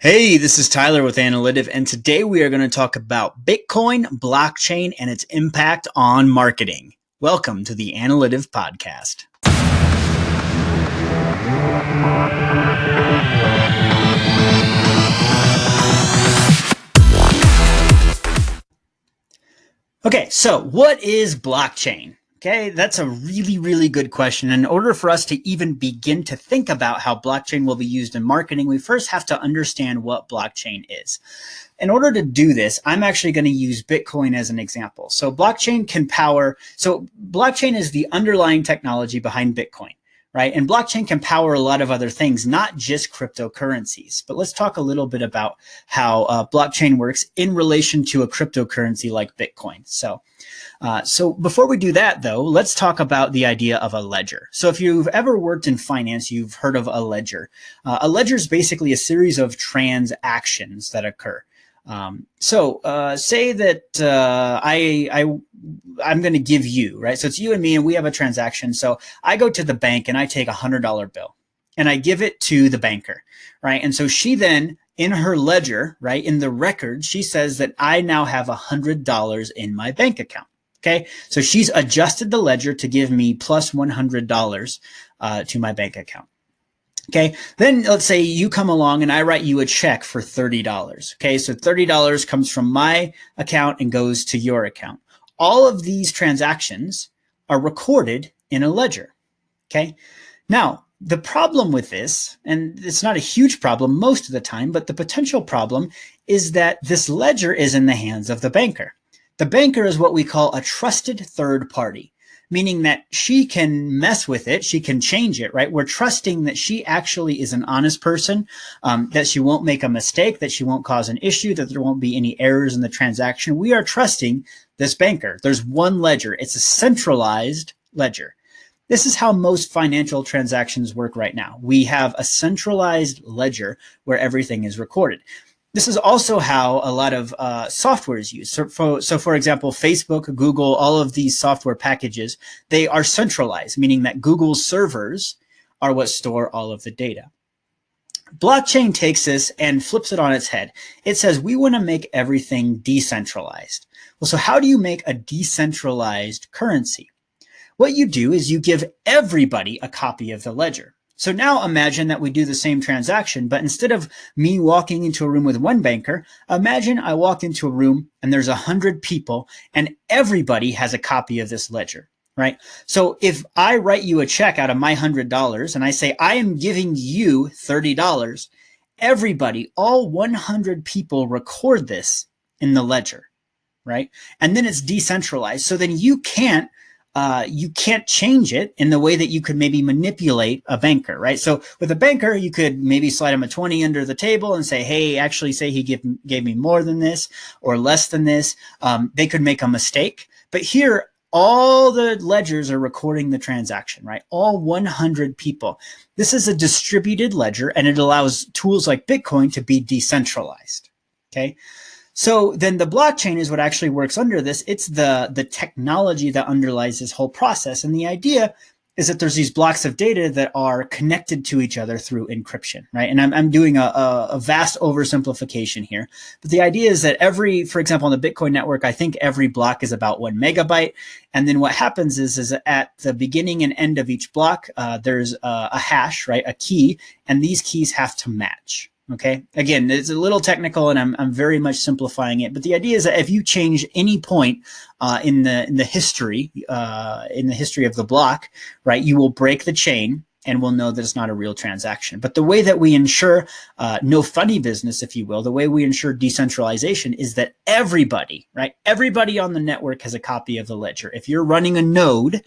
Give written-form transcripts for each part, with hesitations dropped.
Hey, this is Tyler with Analytive, and today we are going to talk about Bitcoin, blockchain, and its impact on marketing. Welcome to the Analytive Podcast. Okay, so what is blockchain? Okay, that's a really good question. In order for us to even begin to think about how blockchain will be used in marketing, we first have to understand what blockchain is. In order to do this, I'm actually going to use Bitcoin as an example. So blockchain is the underlying technology behind Bitcoin, right? And blockchain can power a lot of other things, not just cryptocurrencies. But let's talk a little bit about how blockchain works in relation to a cryptocurrency like Bitcoin. So before we do that, though, let's talk about the idea of a ledger. So if you've ever worked in finance, you've heard of a ledger. A ledger is basically a series of transactions that occur. Say that I'm going to give you, right? So it's you and me, and we have a transaction. So I go to the bank and I take $100 bill and I give it to the banker, right? And so she then, in her ledger, right, in the record, she says that I now have $100 in my bank account. Okay, so she's adjusted the ledger to give me plus $100 to my bank account. Okay, then let's say you come along and I write you a check for $30. Okay, so $30 comes from my account and goes to your account. All of these transactions are recorded in a ledger. Okay, now the problem with this, and it's not a huge problem most of the time, but the potential problem is that this ledger is in the hands of the banker. The banker is what we call a trusted third party, meaning that she can mess with it. She can change it, right? We're trusting that she actually is an honest person, that she won't make a mistake, that she won't cause an issue, that there won't be any errors in the transaction. We are trusting this banker. There's one ledger. It's a centralized ledger. This is how most financial transactions work right now. We have a centralized ledger where everything is recorded. This is also how a lot of software is used. So for example, Facebook, Google, all of these software packages, they are centralized, meaning that Google's servers are what store all of the data. Blockchain takes this and flips it on its head. It says, we want to make everything decentralized. Well, so how do you make a decentralized currency? What you do is you give everybody a copy of the ledger. So now imagine that we do the same transaction, but instead of me walking into a room with one banker, imagine I walk into a room and there's 100 people and everybody has a copy of this ledger, right? So if I write you a check out of my $100 and I say, I am giving you $30, everybody, all 100 people record this in the ledger, right? And then it's decentralized. So then you can't change it in the way that you could maybe manipulate a banker, right? So with a banker, you could maybe slide him a 20 under the table and say, hey, actually say he gave me more than this or less than this. They could make a mistake. But here, all the ledgers are recording the transaction, right? All 100 people. This is a distributed ledger, and it allows tools like Bitcoin to be decentralized, okay? So then the blockchain is what actually works under this. It's the technology that underlies this whole process. And the idea is that there's these blocks of data that are connected to each other through encryption, right? And I'm doing a vast oversimplification here. But the idea is that for example, on the Bitcoin network, I think every block is about 1 megabyte. And then what happens is at the beginning and end of each block, there's a hash, right? A key, and these keys have to match. Okay. Again, it's a little technical, and I'm very much simplifying it. But the idea is that if you change any point in the history of the block, right, you will break the chain, and we'll know that it's not a real transaction. But the way that we ensure no funny business, if you will, the way we ensure decentralization is that everybody, right, everybody on the network has a copy of the ledger. If you're running a node,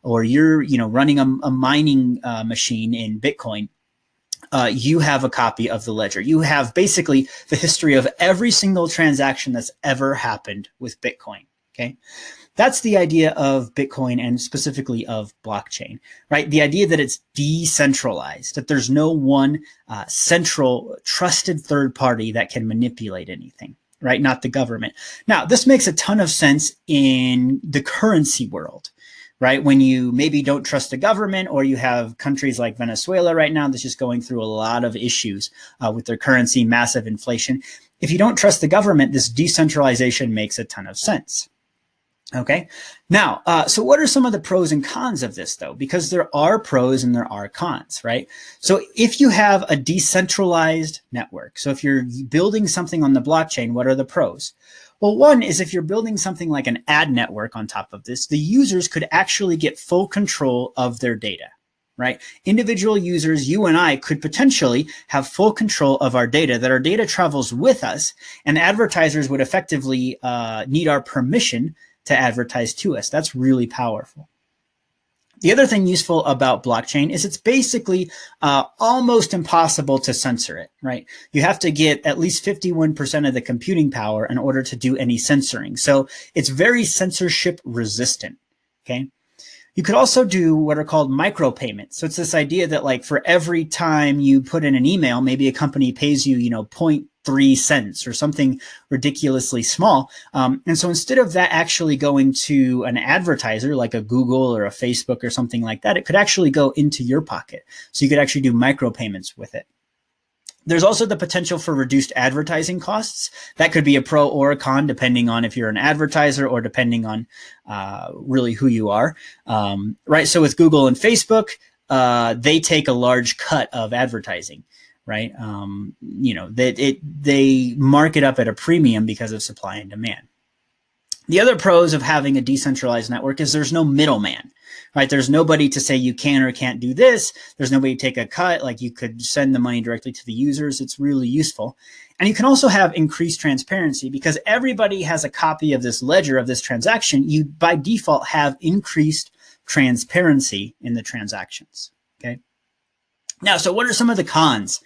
or you're running a mining machine in Bitcoin, you have a copy of the ledger. You have basically the history of every single transaction that's ever happened with Bitcoin, okay? That's the idea of Bitcoin, and specifically of blockchain, right? The idea that it's decentralized, that there's no one central trusted third party that can manipulate anything, right? Not the government. Now, this makes a ton of sense in the currency world, right? When you maybe don't trust the government, or you have countries like Venezuela right now that's just going through a lot of issues with their currency, massive inflation. If you don't trust the government, this decentralization makes a ton of sense. Okay. Now, so what are some of the pros and cons of this, though? Because there are pros and there are cons, right? So if you have a decentralized network, so if you're building something on the blockchain, what are the pros? Well, one is if you're building something like an ad network on top of this, the users could actually get full control of their data, right? Individual users, you and I, could potentially have full control of our data, that our data travels with us, and advertisers would effectively need our permission to advertise to us. That's really powerful. The other thing useful about blockchain is it's basically almost impossible to censor it, right? You have to get at least 51% of the computing power in order to do any censoring. So it's very censorship resistant, okay? You could also do what are called micropayments. So it's this idea that, like, for every time you put in an email, maybe a company pays you, 0.3 cents or something ridiculously small. And so instead of that actually going to an advertiser like a Google or a Facebook or something like that, it could actually go into your pocket. So you could actually do micropayments with it. There's also the potential for reduced advertising costs. That could be a pro or a con, depending on if you're an advertiser or depending on really who you are, right? So with Google and Facebook, they take a large cut of advertising, right? They mark it up at a premium because of supply and demand. The other pros of having a decentralized network is there's no middleman, right? There's nobody to say you can or can't do this. There's nobody to take a cut. Like, you could send the money directly to the users. It's really useful. And you can also have increased transparency because everybody has a copy of this ledger, of this transaction. You, by default, have increased transparency in the transactions, okay? Now, so what are some of the cons?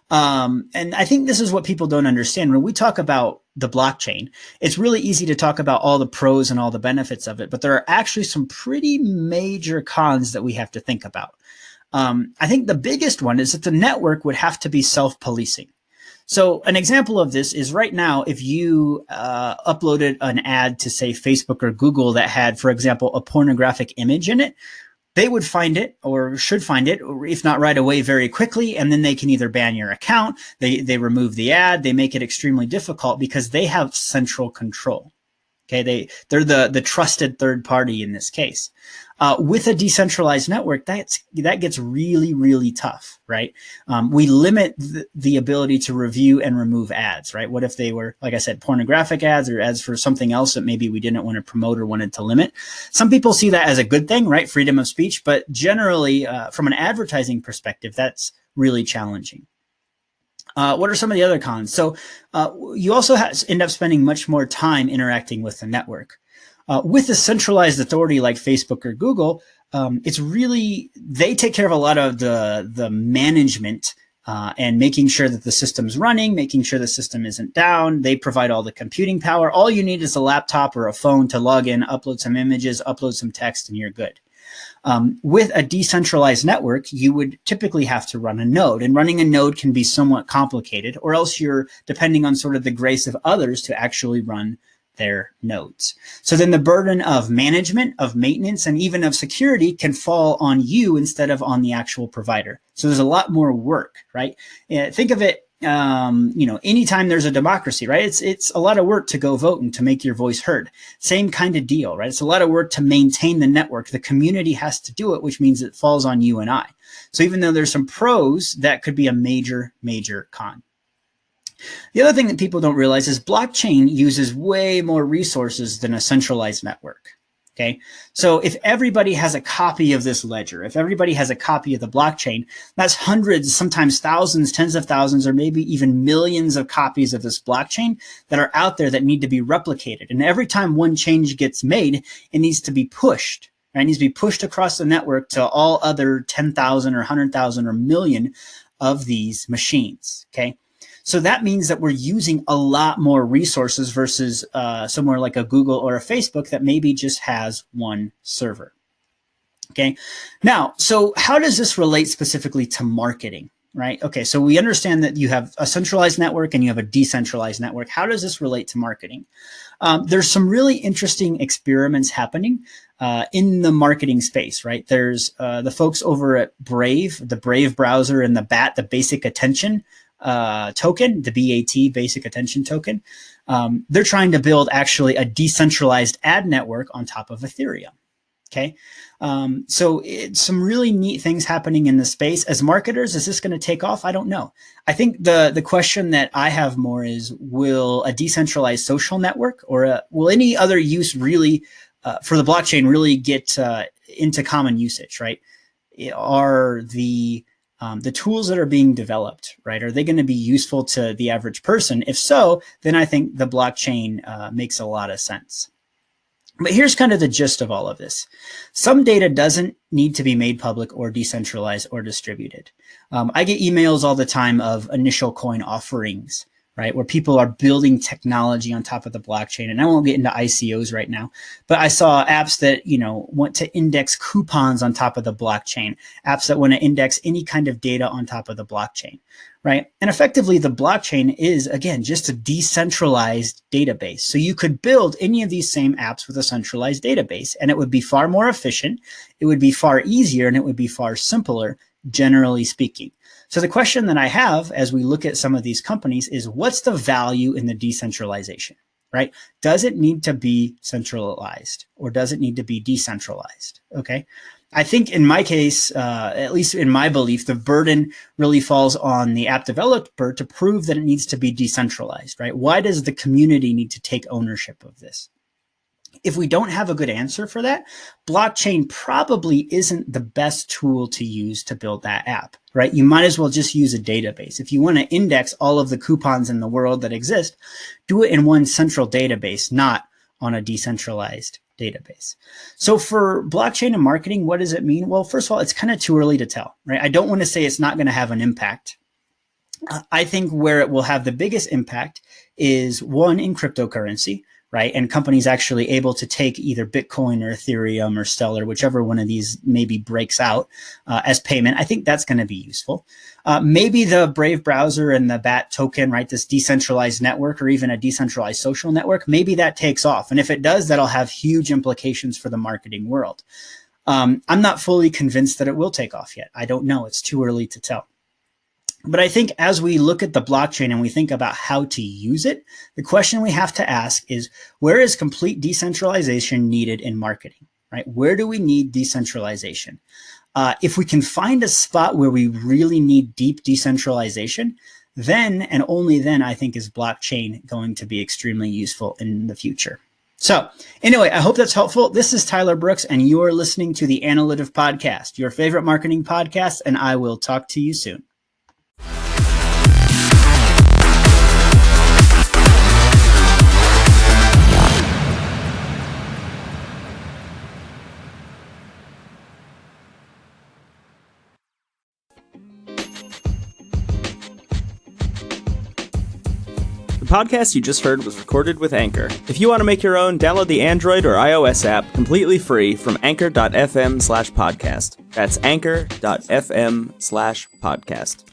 And I think this is what people don't understand. When we talk about the blockchain, it's really easy to talk about all the pros and all the benefits of it, but there are actually some pretty major cons that we have to think about. I think the biggest one is that the network would have to be self-policing. So an example of this is right now, if you uploaded an ad to, say, Facebook or Google that had, for example, a pornographic image in it, they would find it, or should find it, or if not right away, very quickly, and then they can either ban your account, they remove the ad, they make it extremely difficult because they have central control. Okay, they're the trusted third party in this case. With a decentralized network, that gets really, really tough, right? We limit the ability to review and remove ads, right? What if they were, like I said, pornographic ads or ads for something else that maybe we didn't want to promote or wanted to limit? Some people see that as a good thing, right? Freedom of speech, but generally, from an advertising perspective, that's really challenging. What are some of the other cons? So you also end up spending much more time interacting with the network. With a centralized authority like Facebook or Google, it's really, they take care of a lot of the management and making sure that the system's running, making sure the system isn't down. They provide all the computing power. All you need is a laptop or a phone to log in, upload some images, upload some text, and you're good. With a decentralized network, you would typically have to run a node, and running a node can be somewhat complicated, or else you're depending on sort of the grace of others to actually run their nodes. So then the burden of management, of maintenance, and even of security can fall on you instead of on the actual provider. So there's a lot more work, right? Think of it, anytime there's a democracy, right? It's a lot of work to go vote and to make your voice heard. Same kind of deal, right? It's a lot of work to maintain the network. The community has to do it, which means it falls on you and I. So even though there's some pros, that could be a major, major con. The other thing that people don't realize is blockchain uses way more resources than a centralized network. Okay, so if everybody has a copy of this ledger, if everybody has a copy of the blockchain, that's hundreds, sometimes thousands, tens of thousands, or maybe even millions of copies of this blockchain that are out there that need to be replicated. And every time one change gets made, it needs to be pushed. Right? It needs to be pushed across the network to all other 10,000 or 100,000 or million of these machines. Okay. So that means that we're using a lot more resources versus somewhere like a Google or a Facebook that maybe just has one server. Okay. Now, so how does this relate specifically to marketing? right? Okay, so we understand that you have a centralized network and you have a decentralized network. How does this relate to marketing? There's some really interesting experiments happening in the marketing space, right? There's the folks over at Brave, the Brave browser, and the BAT, the basic attention token, the BAT, basic attention token. They're trying to build actually a decentralized ad network on top of Ethereum. Okay. So it's some really neat things happening in the space. As marketers, is this going to take off? I don't know. I think the question that I have more is, will a decentralized social network or will any other use really for the blockchain really get into common usage, right? Are the tools that are being developed, right, are they going to be useful to the average person? If so, then I think the blockchain makes a lot of sense. But here's kind of the gist of all of this. Some data doesn't need to be made public or decentralized or distributed. I get emails all the time of initial coin offerings, right, where people are building technology on top of the blockchain. And I won't get into ICOs right now, but I saw apps that, want to index coupons on top of the blockchain, apps that want to index any kind of data on top of the blockchain, right? And effectively, the blockchain is, again, just a decentralized database. So you could build any of these same apps with a centralized database, and it would be far more efficient, it would be far easier, and it would be far simpler, generally speaking. So the question that I have as we look at some of these companies is, what's the value in the decentralization, right? Does it need to be centralized or does it need to be decentralized? Okay. I think in my case, at least in my belief, the burden really falls on the app developer to prove that it needs to be decentralized, right? Why does the community need to take ownership of this? If we don't have a good answer for that, blockchain probably isn't the best tool to use to build that app, right? You might as well just use a database. If you want to index all of the coupons in the world that exist, do it in one central database, not on a decentralized database. So for blockchain and marketing, what does it mean? Well, first of all, it's kind of too early to tell, right? I don't want to say it's not going to have an impact. I think where it will have the biggest impact is, one, in cryptocurrency, right? And companies actually able to take either Bitcoin or Ethereum or Stellar, whichever one of these maybe breaks out as payment. I think that's going to be useful. Maybe the Brave browser and the BAT token, right? This decentralized network or even a decentralized social network, maybe that takes off. And if it does, that'll have huge implications for the marketing world. I'm not fully convinced that it will take off yet. I don't know. It's too early to tell. But I think as we look at the blockchain and we think about how to use it, the question we have to ask is, where is complete decentralization needed in marketing, right? Where do we need decentralization? If we can find a spot where we really need deep decentralization, then and only then I think is blockchain going to be extremely useful in the future. So anyway, I hope that's helpful. This is Tyler Brooks, and you're listening to the Analytive Podcast, your favorite marketing podcast, and I will talk to you soon. The podcast you just heard was recorded with Anchor. If you want to make your own, download the Android or iOS app completely free from anchor.fm/podcast. That's anchor.fm/podcast.